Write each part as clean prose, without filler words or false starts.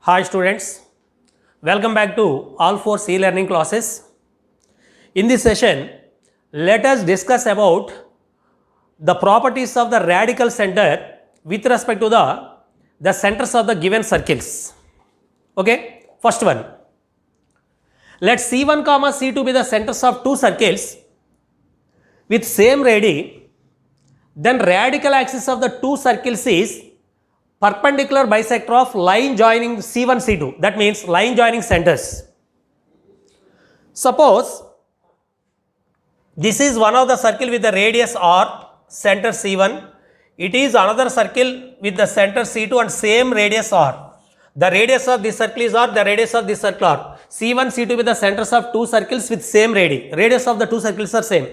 Hi students, welcome back to all 4 e-learning classes. In this session, let us discuss about the properties of the radical center with respect to the centers of the given circles. Okay, first one. Let C1 comma C2 be the centers of two circles with same radii, then radical axis of the two circles is perpendicular bisector of line joining C1 C2, that means line joining centers. Suppose this is one of the circle with the radius R, center C1. It is another circle with the center C2 and same radius R. The radius of this circle is R, the radius of this circle R. C1, C2 with the centers of two circles with same radii. Radius of the two circles are same.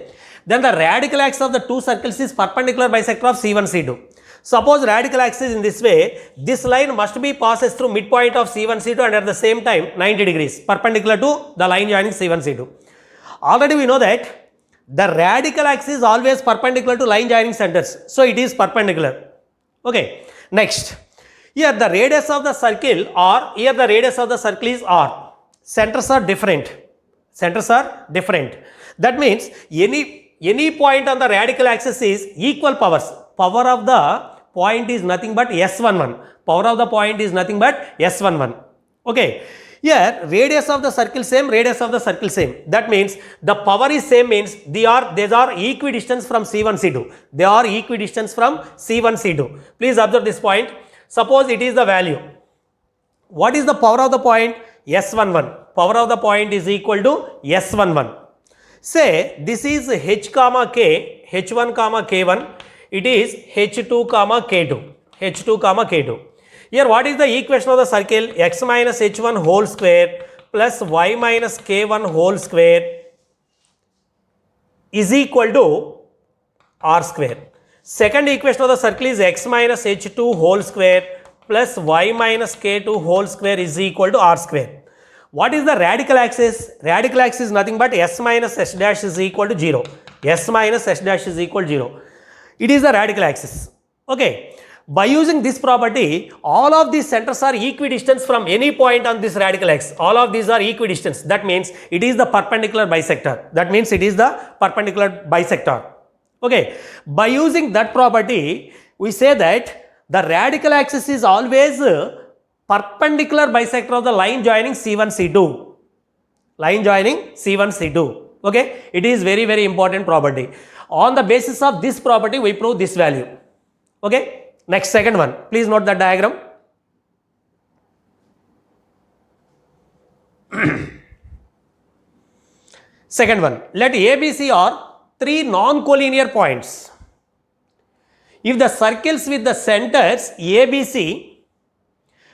Then the radical axis of the two circles is perpendicular bisector of C1, C2. Suppose radical axis in this way, this line must be passes through midpoint of C1, C2 and at the same time 90 degrees perpendicular to the line joining C1, C2. Already we know that the radical axis is always perpendicular to line joining centers. So it is perpendicular. Okay. Next. Here the radius of the circle R, here the radius of the circle is R. Centers are different. Centers are different. That means any point on the radical axis is equal powers. Power of the point is nothing but S11. Power of the point is nothing but S11. Okay. Here radius of the circle same, radius of the circle same. That means the power is same means these are equidistant from C1, C2. They are equidistant from C1, C2. Please observe this point. Suppose it is the value. What is the power of the point? S11. Power of the point is equal to S11. Say this is H comma K, H1 comma K1. It is H2 comma K2. H2 comma K2. Here what is the equation of the circle? X minus H1 whole square plus Y minus K1 whole square is equal to R square. Second equation of the circle is X minus H2 whole square plus Y minus K2 whole square is equal to R square. What is the radical axis? Radical axis is nothing but S minus S dash is equal to 0. S minus S dash is equal to 0. It is the radical axis. Okay. By using this property, all of these centers are equidistant from any point on this radical axis. All of these are equidistant. That means it is the perpendicular bisector. That means it is the perpendicular bisector. Okay. By using that property, we say that the radical axis is always perpendicular bisector of the line joining C1, C2. Line joining C1, C2. Okay. It is very, very important property. On the basis of this property, we prove this value. Okay. Next, second one. Please note the diagram. Second one. Let ABC are three non-collinear points. If the circles with the centers ABC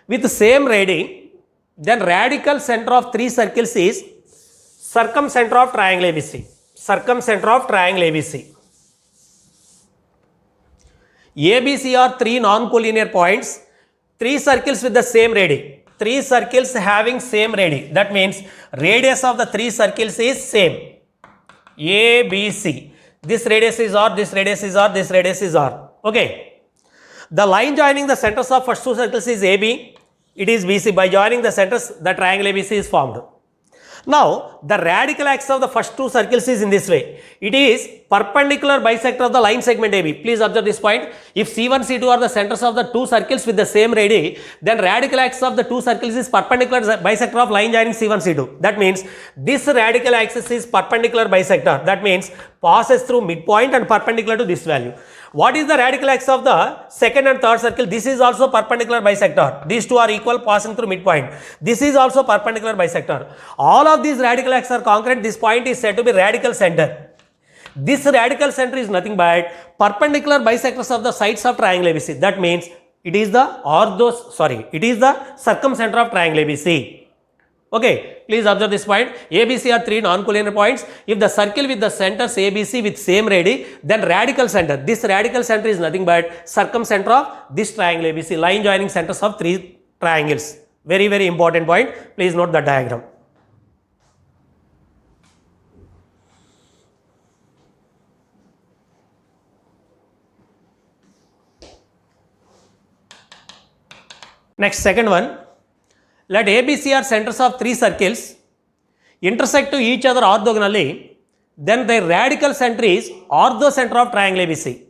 with the same radii, then radical center of three circles is circumcenter of triangle ABC. Circumcenter of triangle ABC. ABC are three non-collinear points, three circles with the same radii. Three circles having same radii. That means radius of the three circles is same. ABC. This radius is R, this radius is R, this radius is R. Okay. The line joining the centers of first two circles is AB. It is BC. By joining the centers, the triangle ABC is formed. Now, the radical axis of the first two circles is in this way. It is perpendicular bisector of the line segment AB. Please observe this point. If C1, C2 are the centers of the two circles with the same radii, then radical axis of the two circles is perpendicular bisector of line joining C1, C2. That means this radical axis is perpendicular bisector. That means passes through midpoint and perpendicular to this value. What is the radical axis of the second and third circle? This is also perpendicular bisector. These two are equal passing through midpoint. This is also perpendicular bisector. All of these radical axes are concurrent. This point is said to be radical center. This radical center is nothing but perpendicular bisectors of the sides of triangle ABC. That means it is the circumcenter of triangle ABC. Okay, please observe this point. ABC are three non-collinear points. If the circle with the centers ABC with same radii, then radical center. This radical center is nothing but circumcenter of this triangle ABC, line joining centers of three triangles. Very, very important point. Please note the diagram. Next, second one. let ABC are centers of three circles intersect to each other orthogonally, then their radical center is orthocenter of triangle ABC.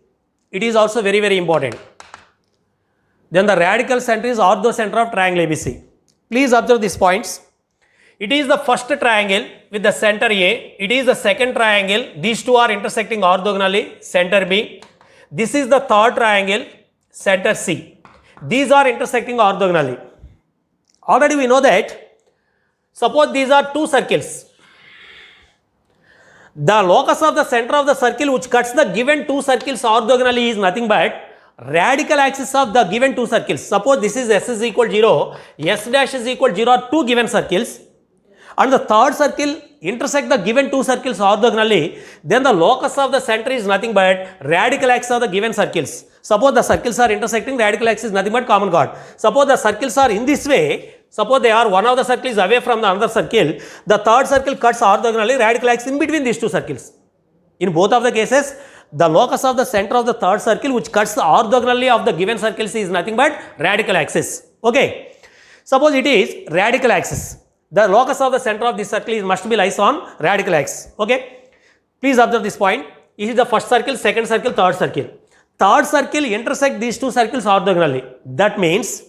It is also very, very important. Then the radical center is orthocenter of triangle ABC. Please observe these points. It is the first triangle with the center A. It is the second triangle. These two are intersecting orthogonally, center B. This is the third triangle, center C. These are intersecting orthogonally. Already we know that, suppose these are two circles. The locus of the center of the circle which cuts the given two circles orthogonally is nothing but radical axis of the given two circles. Suppose this is S is equal 0, S dash is equal 0 are two given circles, and the third circle intersect the given two circles orthogonally, then the locus of the center is nothing but radical axis of the given circles. Suppose the circles are intersecting, radical axis is nothing but common chord. Suppose the circles are in this way, suppose they are one of the circles away from the another circle, the third circle cuts orthogonally, radical axis in between these two circles. In both of the cases, the locus of the center of the third circle which cuts orthogonally of the given circles is nothing but radical axis. Okay. Suppose it is radical axis. The locus of the center of this circle is must be lies on radical axis. Okay. Please observe this point. This is the first circle, second circle, third circle. Third circle intersect these two circles orthogonally. That means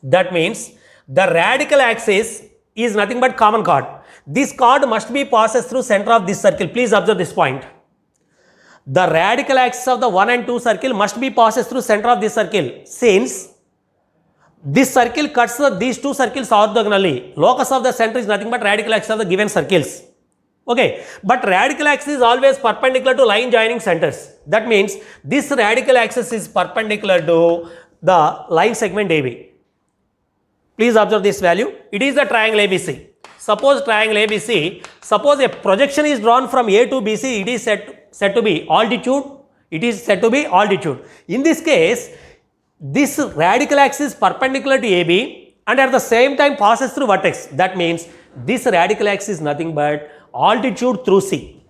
the radical axis is nothing but common chord. This chord must be passes through center of this circle. Please observe this point. The radical axis of the 1 and 2 circle must be passes through center of this circle, since this circle cuts these two circles orthogonally. Locus of the center is nothing but radical axis of the given circles. Okay, but radical axis is always perpendicular to line joining centers. That means this radical axis is perpendicular to the line segment AB. Please observe this value. It is the triangle ABC. Suppose triangle ABC, suppose a projection is drawn from A to BC, it is said to be altitude. It is said to be altitude. In this case, this radical axis is perpendicular to AB and at the same time passes through vertex. That means this radical axis is nothing but altitude through C.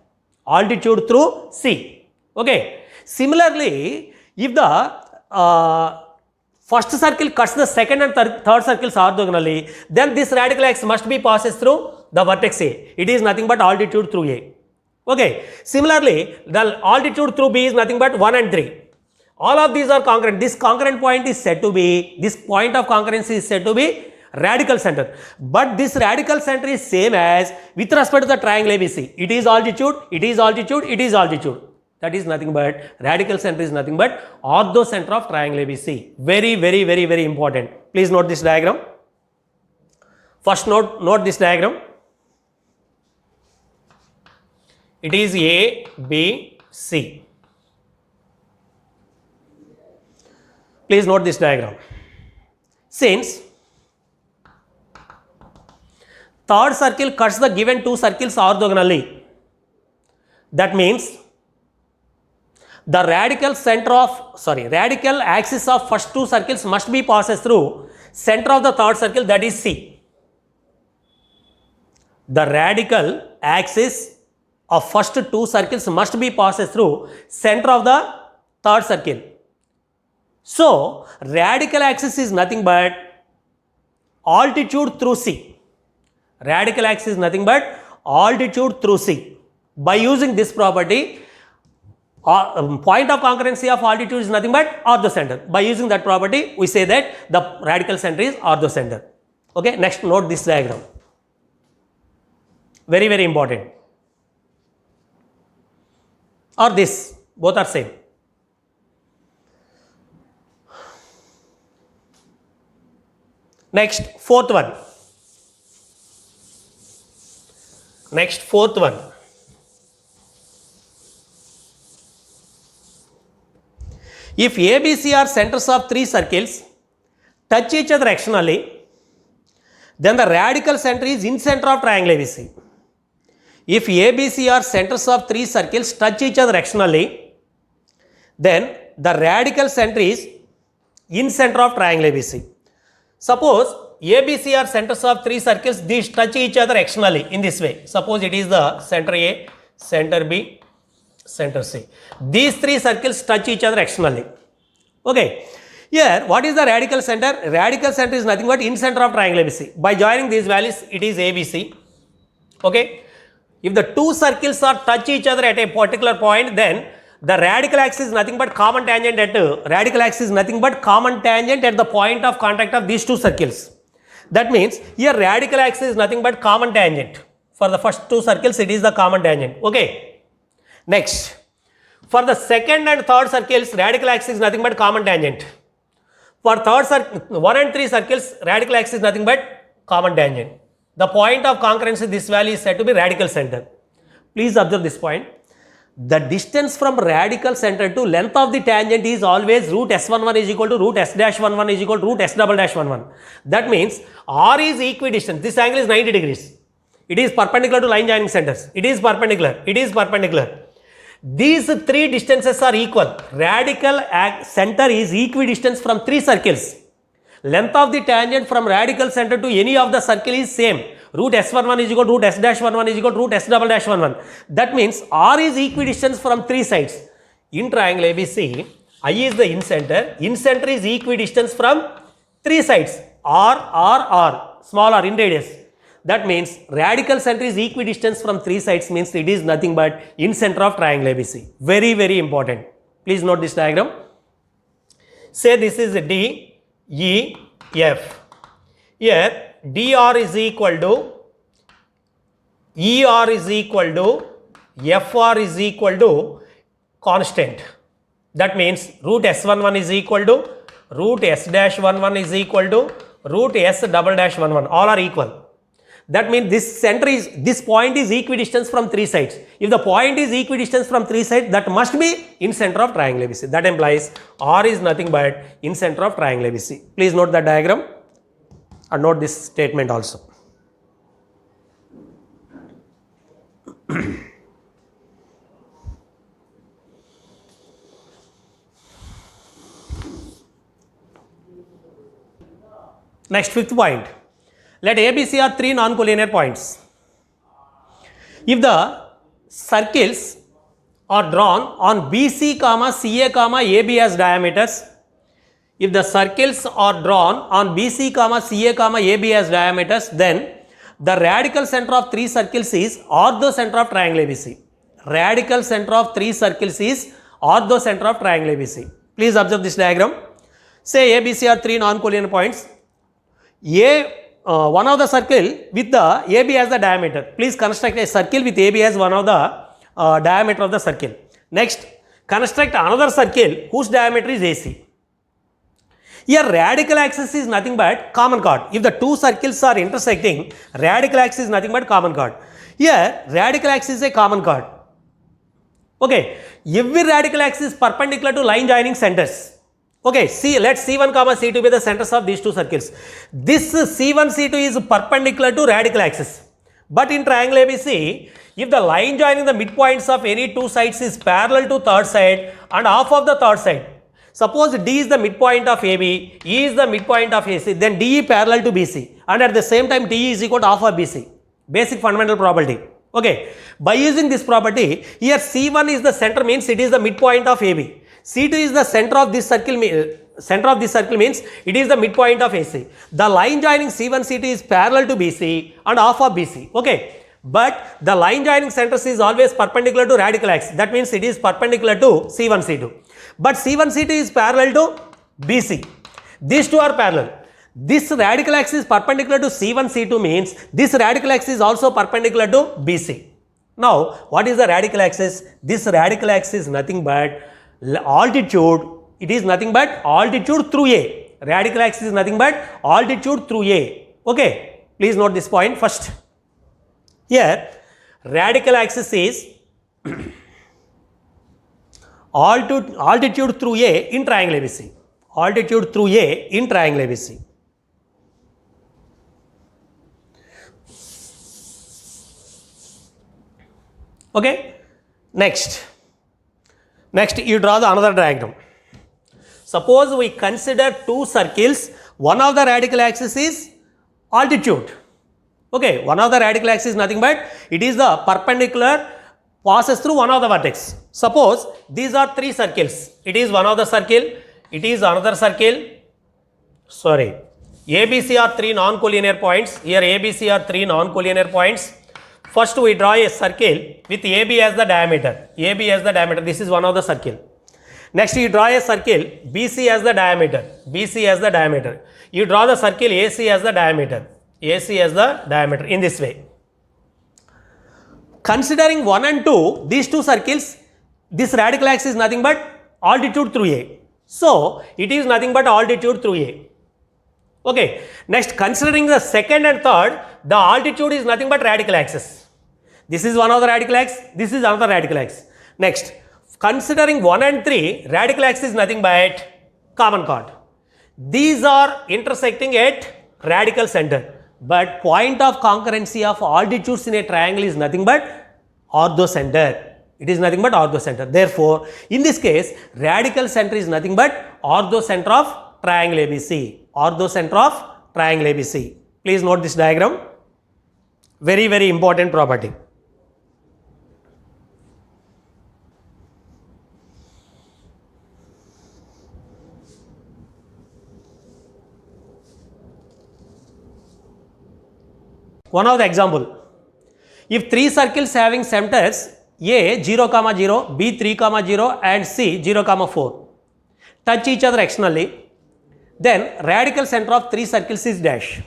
Altitude through C. Okay. Similarly, if the first circle cuts the second and third circles orthogonally, then this radical axis must be passes through the vertex A. It is nothing but altitude through A. Okay. Similarly, the altitude through B is nothing but 1 and 3. All of these are concurrent. This concurrent point is said to be, this point of concurrency is said to be radical center. But this radical center is same as with respect to the triangle ABC. It is altitude, it is altitude, it is altitude. That is nothing but, radical center is nothing but orthocenter of triangle ABC. Very, very, very, very important. Please note this diagram. First note this diagram. It is A, B, C. Please note this diagram. Since third circle cuts the given two circles orthogonally, that means the radical axis of first two circles must be passes through center of the third circle, that is C. The radical axis of first two circles must be passes through center of the third circle. So, radical axis is nothing but altitude through C. Radical axis is nothing but altitude through C. By using this property, point of concurrency of altitude is nothing but orthocenter. By using that property, we say that the radical center is orthocenter. Okay, next note this diagram. Very, very important. Or this, both are same. Next, fourth one. If ABC are centers of three circles, touch each other actionally, then the radical center is in center of triangle ABC. If ABC are centers of three circles touch each other actionally, then the radical center is in center of triangle ABC. Suppose ABC are centers of three circles, these touch each other actionally in this way. Suppose it is the center A, center B, center C. These three circles touch each other actionally. Okay. Here, what is the radical center? Radical center is nothing but in center of triangle ABC. By joining these values, it is ABC. Okay. If the two circles are touch each other at a particular point, then the radical axis is nothing but common tangent at the point of contact of these two circles. That means here radical axis is nothing but common tangent. For the first two circles, it is the common tangent. Okay. Next, for the second and third circles, radical axis is nothing but common tangent. For third 1 and 3 circles, radical axis is nothing but common tangent. The point of concurrence in this value is said to be radical center. Please observe this point. The distance from radical center to length of the tangent is always root S11 is equal to root S dash 11 is equal to root S double dash 11. That means R is equidistant. This angle is 90 degrees. It is perpendicular to line joining centers. It is perpendicular. It is perpendicular. These three distances are equal. Radical center is equidistant from three circles. Length of the tangent from radical center to any of the circle is same. Root S11 is equal to root S dash 11 is equal to root S double dash 11. That means R is equidistant from three sides. In triangle ABC, I is the in center. In center is equidistant from three sides. R, small r in radius. That means radical center is equidistant from three sides, means it is nothing but in center of triangle ABC. Very, very important. Please note this diagram. Say this is D, E, F. Here dr is equal to ER is equal to FR is equal to constant. That means root S11 is equal to root S dash 11 is equal to root S double dash 11. All are equal. That means this point is equidistant from three sides. If the point is equidistant from three sides, that must be in center of triangle ABC. That implies R is nothing but in center of triangle ABC. Please note that diagram and note this statement also. Next, fifth point. Let ABC are three non-collinear points. If the circles are drawn on BC, CA, AB as diameters, if the circles are drawn on BC, CA, AB as diameters, then the radical center of three circles is orthocenter of triangle ABC. Radical center of three circles is orthocenter of triangle ABC. Please observe this diagram. Say ABC are three non-collinear points. One of the circle with the AB as the diameter. Please construct a circle with AB as one of the diameter of the circle. Next, construct another circle whose diameter is AC. Here radical axis is nothing but common chord. If the two circles are intersecting, radical axis is nothing but common chord. Here radical axis is a common chord. Okay, every radical axis is perpendicular to line joining centers. Okay, let C1, C2 be the centers of these two circles. This C1, C2 is perpendicular to radical axis. But in triangle ABC, if the line joining the midpoints of any two sides is parallel to third side and half of the third side, suppose D is the midpoint of AB, E is the midpoint of AC, then DE parallel to BC and at the same time DE is equal to half of BC. Basic fundamental property. Okay, by using this property, here C1 is the center, means it is the midpoint of AB. C2 is the center of this circle, means it is the midpoint of AC. The line joining C1, C2 is parallel to BC and half of BC. Okay, but the line joining centers is always perpendicular to radical axis. That means it is perpendicular to C1, C2. But C1, C2 is parallel to BC. These two are parallel. This radical axis is perpendicular to C1, C2 means this radical axis is also perpendicular to BC. Now, what is the radical axis? This radical axis is nothing but altitude. It is nothing but altitude through A. Radical axis is nothing but altitude through A. Okay, please note this point first. Here, radical axis is altitude through A in triangle ABC. Altitude through A in triangle ABC. Okay, next you draw the another diagram. Suppose we consider two circles. One of the radical axis is altitude. Okay, one of the radical axis is nothing but it is the perpendicular passes through one of the vertex. Suppose these are three circles. It is one of the circle, it is another circle. Sorry, ABC are three non-collinear points. Here ABC are three non-collinear points. First we draw a circle with AB as the diameter. AB as the diameter. This is one of the circle. Next you draw a circle BC as the diameter. BC as the diameter. You draw the circle AC as the diameter. AC as the diameter in this way. Considering 1 and 2, these two circles, this radical axis is nothing but altitude through A. So it is nothing but altitude through A. Okay. Next, considering the second and third, the altitude is nothing but radical axis. This is one of the radical axis. This is another radical axis. Next, considering 1 and 3, radical axis is nothing but common chord. These are intersecting at radical center. But point of concurrency of altitudes in a triangle is nothing but orthocenter. It is nothing but orthocenter. Therefore, in this case, radical center is nothing but orthocenter of triangle ABC. Orthocenter of triangle ABC. Please note this diagram. Very, very important property. One of the example, if three circles having centers A 0, 0, B 3, 0 and C 0, 4 touch each other externally, then radical center of three circles is dash.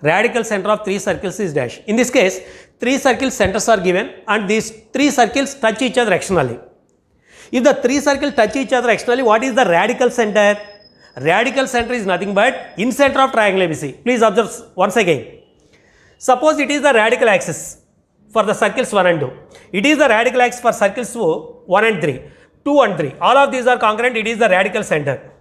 Radical center of three circles is dash. In this case, three circle centers are given and these three circles touch each other externally. If the three circles touch each other externally, what is the radical center? Radical center is nothing but in center of triangle ABC. Please observe once again. Suppose it is the radical axis for the circles 1 and 2. It is the radical axis for circles 1 and 3, 2 and 3. All of these are congruent. It is the radical center.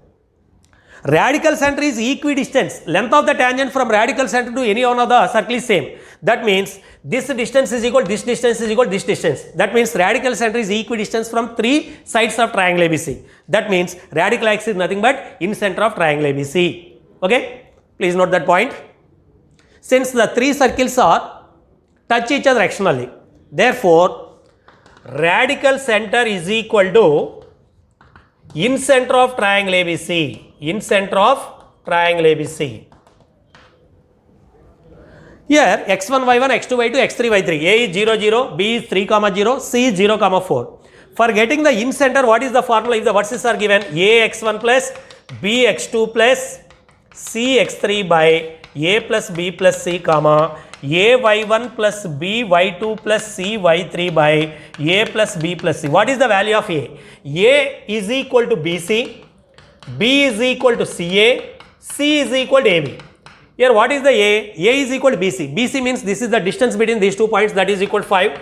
Radical center is equidistant. Length of the tangent from radical center to any one of the circle is same. That means this distance is equal, this distance is equal, this distance. That means radical center is equidistant from three sides of triangle ABC. That means radical axis is nothing but in center of triangle ABC. Okay? Please note that point. Since the three circles are touch each other externally, therefore radical center is equal to in center of triangle ABC. In center of triangle ABC. Here x1, y1, x2, y2, x3, y3. A is 0, 0, B is 3, 0, C is 0, 4. For getting the in center, what is the formula if the vertices are given? A x1 plus B x2 plus C x3 by A plus B plus C, comma A y1 plus B y2 plus C y3 by A plus B plus C. What is the value of A? A is equal to BC, B is equal to CA, C is equal to AB. Here what is the A? A is equal to BC. BC means this is the distance between these 2 points, that is equal to 5.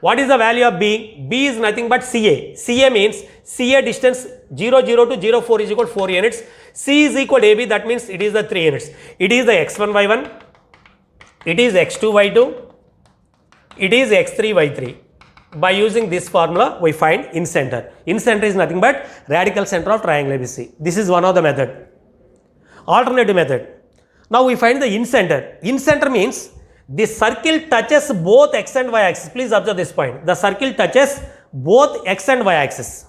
What is the value of B? B is nothing but CA. CA means CA distance 0, 0 to 0, 4 is equal to 4 units. C is equal to AB, that means it is the 3 units. It is the x1, y1, it is x2, y2, it is x3, y3. By using this formula, we find in center. In center is nothing but radical center of triangle ABC. This is one of the method. Alternative method. Now we find the in center. In center means the circle touches both x and y axis. Please observe this point. The circle touches both x and y axis.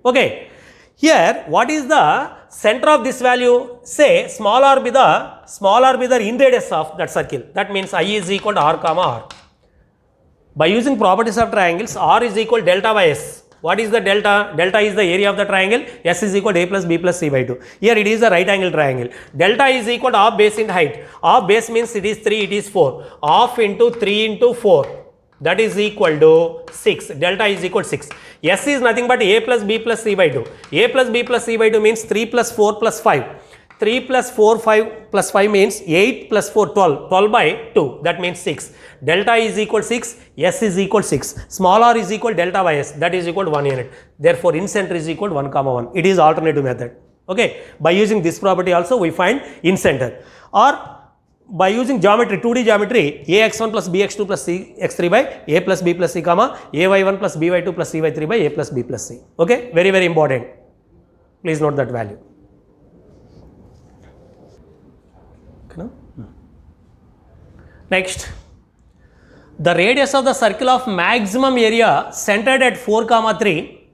Okay. Here, what is the center of this value? Say small r be the in radius of that circle. That means I is equal to r comma r. By using properties of triangles, r is equal to delta by s. What is the delta? Delta is the area of the triangle. S is equal to a plus b plus c by 2. Here it is a right angle triangle. Delta is equal to half base into height. Half base means it is 3, it is 4. Half into 3 into 4. That is equal to 6. Delta is equal to 6. S is nothing but a plus b plus c by 2. A plus b plus c by 2 means 3 plus 4 plus 5. 3 plus 4, 5 plus 5 means 8 plus 4, 12. 12 by 2. That means 6. Delta is equal to 6. S is equal to 6. Small r is equal to delta by s. That is equal to 1 unit. Therefore, in center is equal to 1, 1. It is alternative method. Okay. By using this property also, we find in center. Or by using geometry, 2D geometry, ax1 plus bx2 plus cx3 by a plus b plus c, comma ay1 plus by2 plus cy3 by a plus b plus c. Okay. Very, very important. Please note that value. Next, the radius of the circle of maximum area centered at 4, 3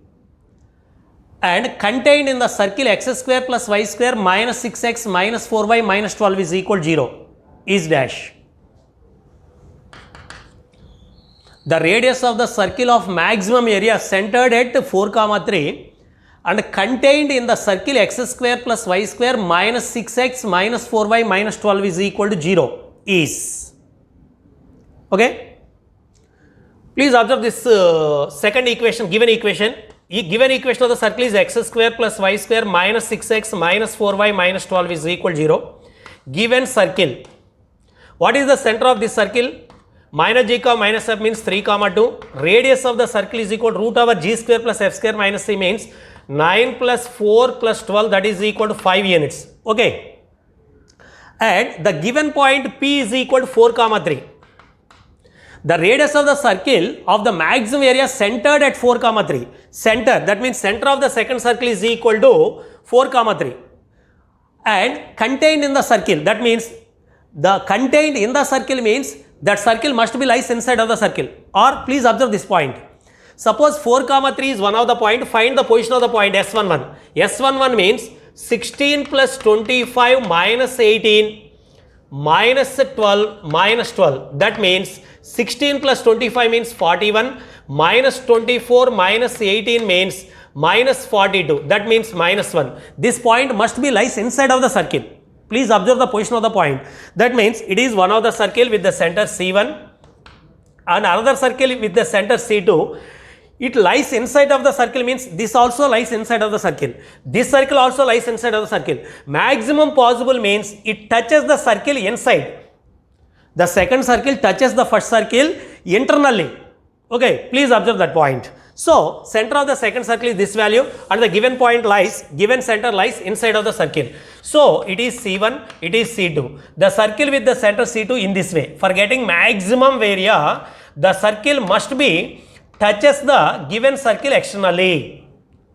and contained in the circle x square plus y square minus 6x minus 4y minus 12 is equal to 0 is dash. The radius of the circle of maximum area centered at 4 comma 3 and contained in the circle x square plus y square minus 6x minus 4y minus 12 is equal to 0 is. Okay. Please observe this second equation, given equation. Given equation of the circle is x square plus y square minus 6x minus 4y minus 12 is equal to 0. Given circle. What is the center of this circle? Minus g comma minus f means 3 comma 2. Radius of the circle is equal to root over g square plus f square minus c means 9 plus 4 plus 12, that is equal to 5 units. Okay. And the given point P is equal to 4 comma 3. The radius of the circle of the maximum area centered at 4 comma 3. Center, that means center of the second circle is equal to 4 comma 3. And contained in the circle, that means the contained in the circle means that circle must be lies inside of the circle. Or please observe this point. Suppose 4 comma 3 is one of the point, find the position of the point S11. S11 means 16 plus 25 minus 18 minus 12 minus 12. That means 16 plus 25 means 41 minus 24 minus 18 means minus 42. That means minus 1. This point must be lies inside of the circle. Please observe the position of the point. That means it is one of the circle with the center C1 and another circle with the center C2. It lies inside of the circle means this also lies inside of the circle. This circle also lies inside of the circle. Maximum possible means it touches the circle inside. The second circle touches the first circle internally. Okay, please observe that point. So, center of the second circle is this value and the given point lies, given center lies inside of the circle. So, it is C1, it is C2. The circle with the center C2 in this way. For getting maximum area, the circle must be touches the given circle externally.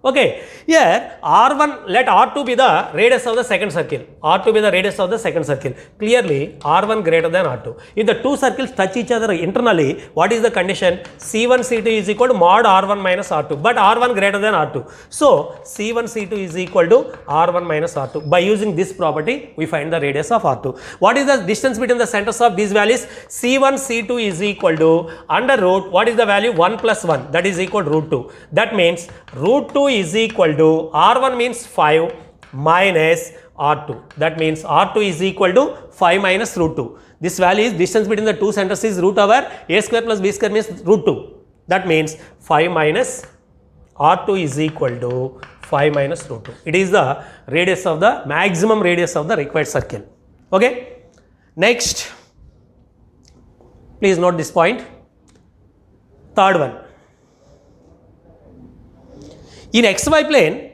Okay, here R1, let R2 be the radius of the second circle. R2 be the radius of the second circle. Clearly, R1 greater than R2. If the two circles touch each other internally, what is the condition? C1, C2 is equal to mod R1 minus R2. But R1 greater than R2. So, C1, C2 is equal to R1 minus R2. By using this property, we find the radius of R2. What is the distance between the centers of these values? C1, C2 is equal to under root, what is the value? 1 plus 1. That is equal to root 2. That means root 2 is equal to R1 means 5 minus R2. That means R2 is equal to 5 minus root 2. This value is distance between the two centers is root over a square plus b square means root 2. That means 5 minus R2 is equal to 5 minus root 2. It is the radius of the maximum radius of the required circle. Okay. Next, please note this point. Third one. In xy plane,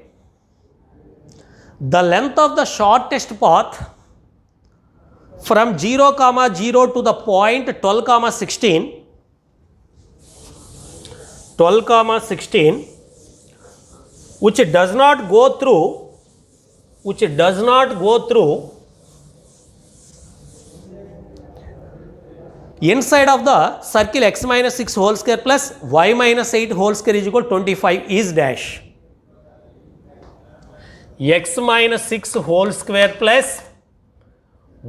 the length of the shortest path from 0, 0 to the point 12, 16, 12, which does not go through inside of the circle x minus 6 whole square plus y minus 8 whole square is equal to 25 is dash. X minus 6 whole square plus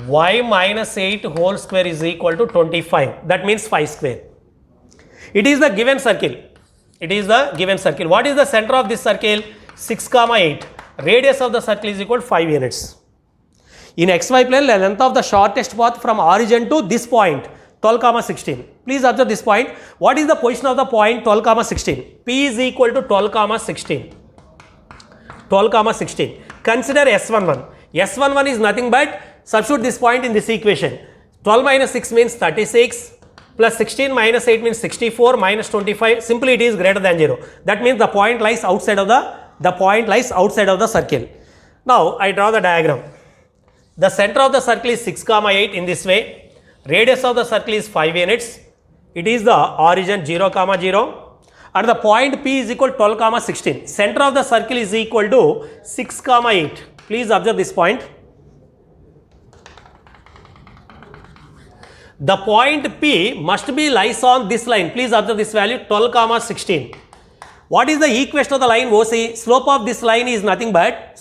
y minus 8 whole square is equal to 25. That means 5 square. It is the given circle. It is the given circle. What is the center of this circle? 6, 8. Radius of the circle is equal to 5 units. In xy plane, the length of the shortest path from origin to this point 12, 16. Please observe this point. What is the position of the point 12, 16? P is equal to 12, 16. 12, 16. Consider S11. S11 is nothing but substitute this point in this equation. 12 minus 6 means 36 plus 16 minus 8 means 64 minus 25. Simply it is greater than 0. That means the point lies outside of the circle. Now I draw the diagram. The center of the circle is 6, 8 in this way. Radius of the circle is 5 units. It is the origin 0, 0. And the point P is equal to 12, 16. Center of the circle is equal to 6, 8. Please observe this point. The point P must be lies on this line. Please observe this value 12, 16. What is the equation of the line OC? Slope of this line is nothing but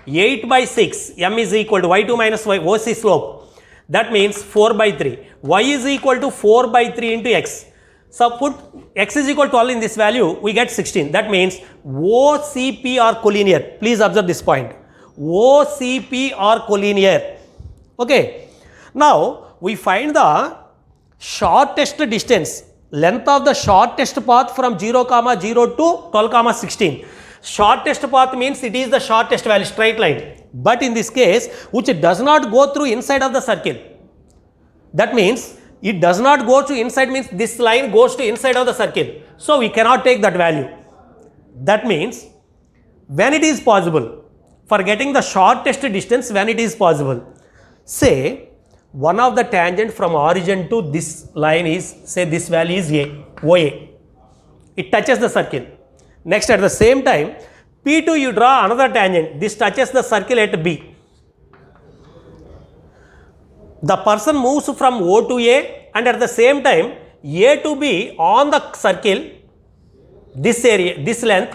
8 by 6. M is equal to y2 minus y, OC slope. That means 4 by 3. Y is equal to 4 by 3 into x. So put x is equal to 12 in this value, we get 16. That means OCP are collinear. Please observe this point. OCP are collinear. Okay. Now we find the shortest distance, length of the shortest path from 0, 0 to 12, 16. Shortest path means it is the shortest value, straight line. But in this case, which does not go through inside of the circle. That means it does not go to inside, means this line goes to inside of the circle. So we cannot take that value. That means when it is possible, for getting the shortest distance, when it is possible, say one of the tangent from origin to this line is, say this value is A, OA. It touches the circle. Next, at the same time, P2 you draw another tangent. This touches the circle at B. The person moves from O to A, and at the same time A to B on the circle, this area, this length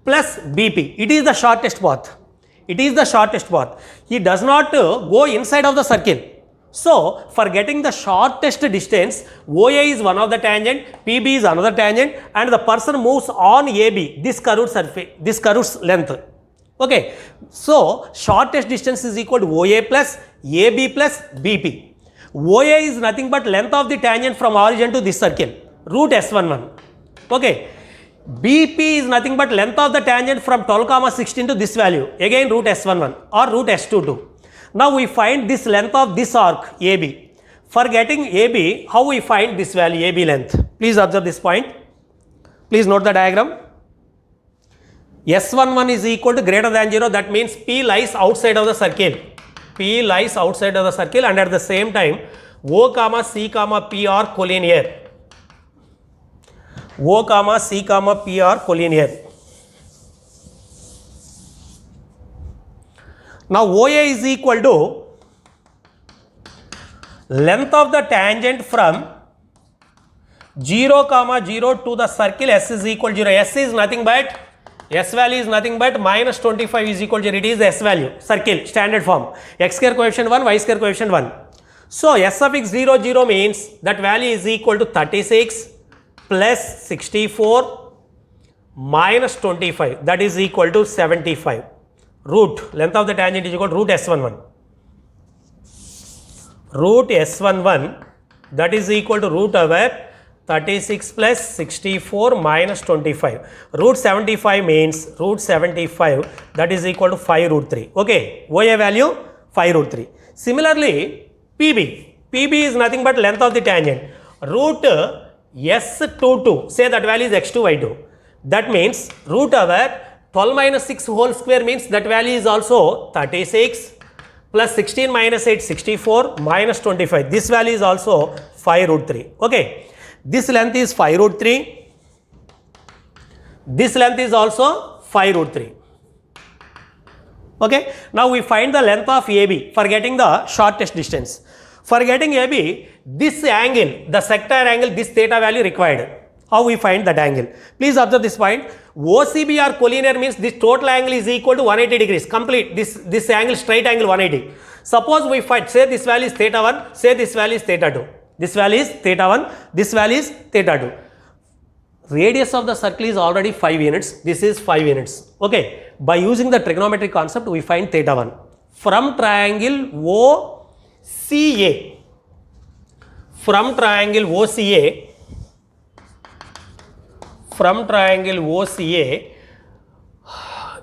plus BP. It is the shortest path. It is the shortest path. He does not go inside of the circle. So for getting the shortest distance, OA is one of the tangent, PB is another tangent, and the person moves on AB, this curved surface, this curved length. Okay. So shortest distance is equal to OA plus AB plus BP. OA is nothing but length of the tangent from origin to this circle, root S11. Okay. BP is nothing but length of the tangent from 12, 16 to this value, again root S11 or root S22. Now we find this length of this arc AB. For getting AB, how we find this value AB length? Please observe this point. Please note the diagram. S11 is equal to greater than 0. That means P lies outside of the circle. P lies outside of the circle, and at the same time O, C, P are collinear. O, C, P are collinear. Now OA is equal to length of the tangent from 0, 0 to the circle S is equal to 0. S is nothing but, S value is nothing but minus 25 is equal to 0. It is the S value, circle, standard form. X square coefficient 1, Y square coefficient 1. So S suffix 0, 0 means that value is equal to 36 plus 64 minus 25, that is equal to 75. Root, length of the tangent is equal to root S11. Root S11, that is equal to root over 36 plus 64 minus 25. Root 75 means root 75, that is equal to 5 root 3. Okay, OA value 5 root 3. Similarly, PB is nothing but length of the tangent. Root S22, say that value is x2, y2. That means root over 12 minus 6 whole square means that value is also 36 plus 16 minus 8, 64 minus 25. This value is also 5 root 3. Okay. This length is 5 root 3. This length is also 5 root 3. Okay. Now we find the length of AB for getting the shortest distance. For getting AB, this angle, the sector angle, this theta value required. How we find that angle? Please observe this point. OCB or collinear means this total angle is equal to 180 degrees. Complete this angle, straight angle 180. Suppose we find, say this value is theta 1, say this value is theta 2. This value is theta 1, this value is theta 2. Radius of the circle is already 5 units. This is 5 units. Okay. By using the trigonometric concept, we find theta 1. From triangle OCA, from triangle OCA,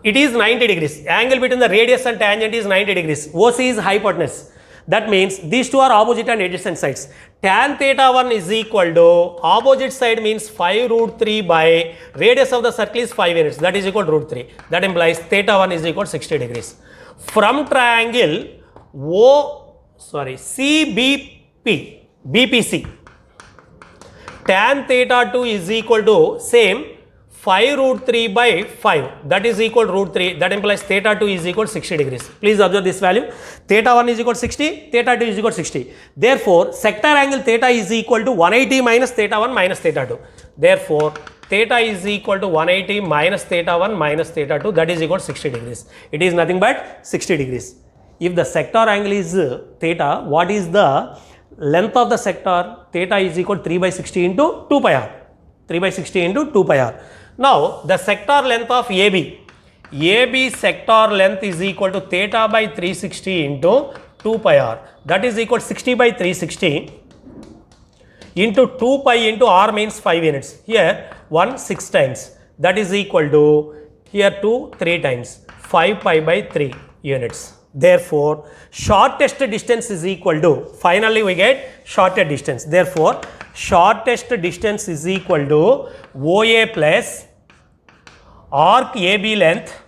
it is 90 degrees. Angle between the radius and tangent is 90 degrees. OC is hypotenuse. That means these two are opposite and adjacent sides. Tan theta 1 is equal to, opposite side means 5 root 3 by radius of the circle is 5 units. That is equal to root 3. That implies theta 1 is equal to 60 degrees. From triangle BPC, tan theta 2 is equal to same 5 root 3 by 5, that is equal to root 3, that implies theta 2 is equal to 60 degrees. Please observe this value. Theta 1 is equal to 60, theta 2 is equal to 60. Therefore, sector angle theta is equal to 180 minus theta 1 minus theta 2. Therefore, theta is equal to 180 minus theta 1 minus theta 2, that is equal to 60 degrees. It is nothing but 60 degrees. If the sector angle is theta, what is the length of the sector? Theta is equal to 3 by 60 into 2 pi r. 3 by 60 into 2 pi r. Now, the sector length of AB. AB sector length is equal to theta by 360 into 2 pi r. That is equal to 60 by 360 into 2 pi into r means 5 units. Here 1 6 times. That is equal to here 2 3 times. 5 pi by 3 units. Therefore, shortest distance is equal to, finally we get shortest distance. Therefore, shortest distance is equal to OA plus arc AB length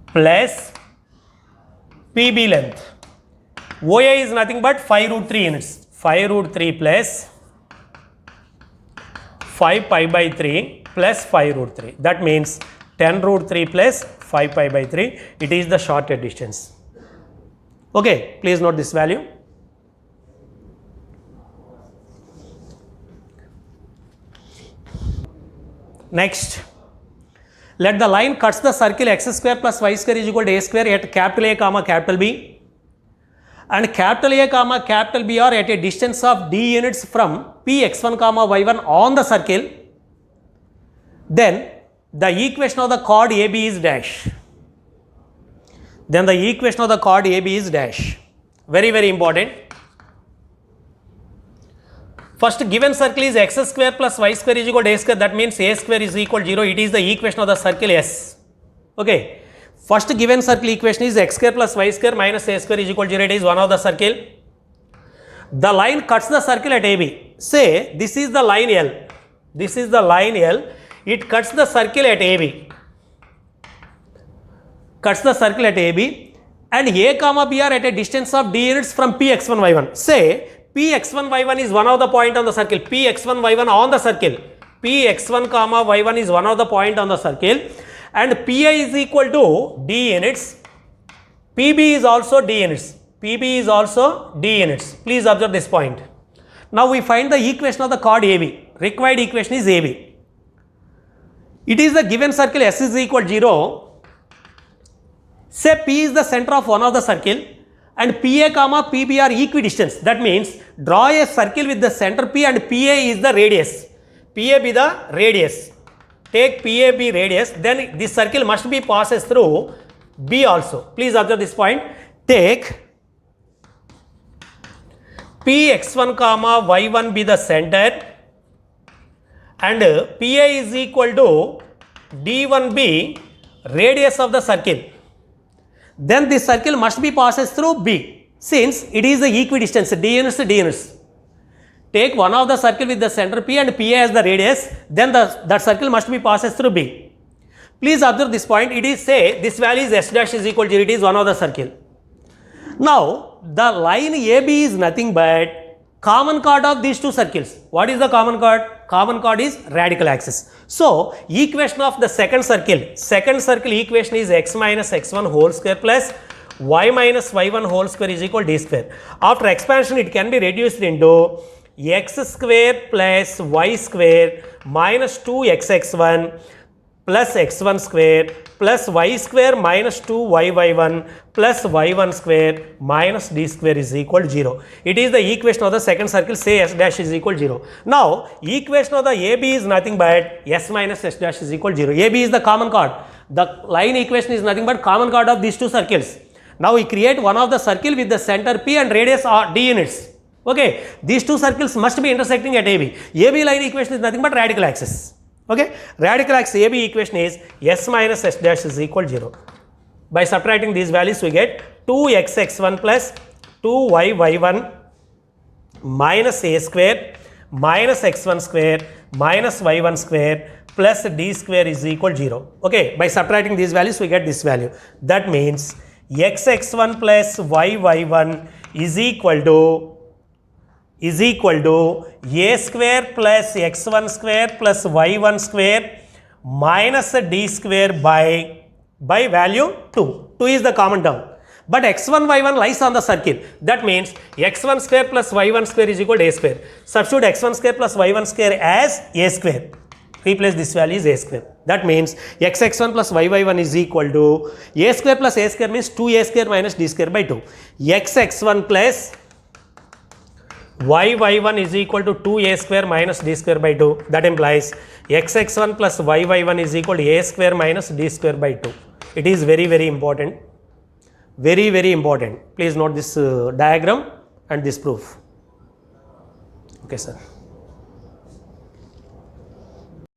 plus PB length. OA is nothing but 5 root 3 units. 5 root 3 plus 5 pi by 3 plus 5 root 3. That means 10 root 3 plus 5 pi by 3. It is the shortest distance. Okay, please note this value. Next, let the line cuts the circle x square plus y square is equal to a square at capital A comma capital B, and capital A comma capital B are at a distance of d units from p x1 comma y1 on the circle. Then the equation of the chord AB is dash. Then the equation of the chord AB is dash. Very, very important. First, given circle is x square plus y square is equal to a square. That means a square is equal to 0. It is the equation of the circle S. Okay. First given circle equation is x square plus y square minus a square is equal to 0. It is one of the circle. The line cuts the circle at AB. Say this is the line L. This is the line L. It cuts the circle at AB. Cuts the circle at AB, and A comma B are at a distance of d units from P x1 y1. Say P x1 y1 is one of the point on the circle. P x1 y1 on the circle. P x1 comma y1 is one of the point on the circle, and PA is equal to d units. PB is also d units. PB is also d units. Please observe this point. Now we find the equation of the chord AB. Required equation is AB. It is the given circle S is equal to 0. Say P is the center of one of the circle and PA comma PB are equidistant. That means draw a circle with the center P and PA is the radius. PA be the radius. Take PA be radius, then this circle must be passes through B also. Please observe this point. Take P x1 comma y1 be the center and PA is equal to D1B radius of the circle. Then this circle must be passes through B, since it is the equidistance d units to d units. Take one of the circle with the center P and PA as the radius, then that circle must be passes through B. Please observe this point. It is say this value is S dash is equal to 0. It is one of the circle. Now the line AB is nothing but common chord of these two circles. What is the common chord? Common chord is radical axis. So equation of the second circle equation is x minus x1 whole square plus y minus y1 whole square is equal to d square. After expansion it can be reduced into x square plus y square minus 2xx1 plus x1 square plus y square minus 2yy1 plus y1 square minus d square is equal to 0. It is the equation of the second circle. Say S dash is equal to 0. Now equation of the AB is nothing but S minus S dash is equal to 0. AB is the common chord. The line equation is nothing but common chord of these two circles. Now we create one of the circle with the center P and radius are d units. Okay, these two circles must be intersecting at AB. AB line equation is nothing but radical axis. Okay, radical axis AB equation is S minus S dash is equal to 0. By subtracting these values we get 2xx1 plus 2yy1 minus a square minus x1 square minus y1 square plus d square is equal to 0. Okay, by subtracting these values we get this value. That means xx1 plus yy1 is equal to a square plus x1 square plus y1 square minus d square by value 2. 2 is the common term. but x1 y1 lies on the circle. That means x1 square plus y1 square is equal to a square. Substitute x1 square plus y1 square as a square. Replace this value is a square. That means x1 plus y1 is equal to a square plus a square means 2a square minus d square by 2. X1 plus y1 is equal to 2a square minus d square by 2. That implies x1 plus y1 is equal to a square minus d square by 2. It is very, very important. Very, very important. Please note this diagram and this proof. Okay, sir.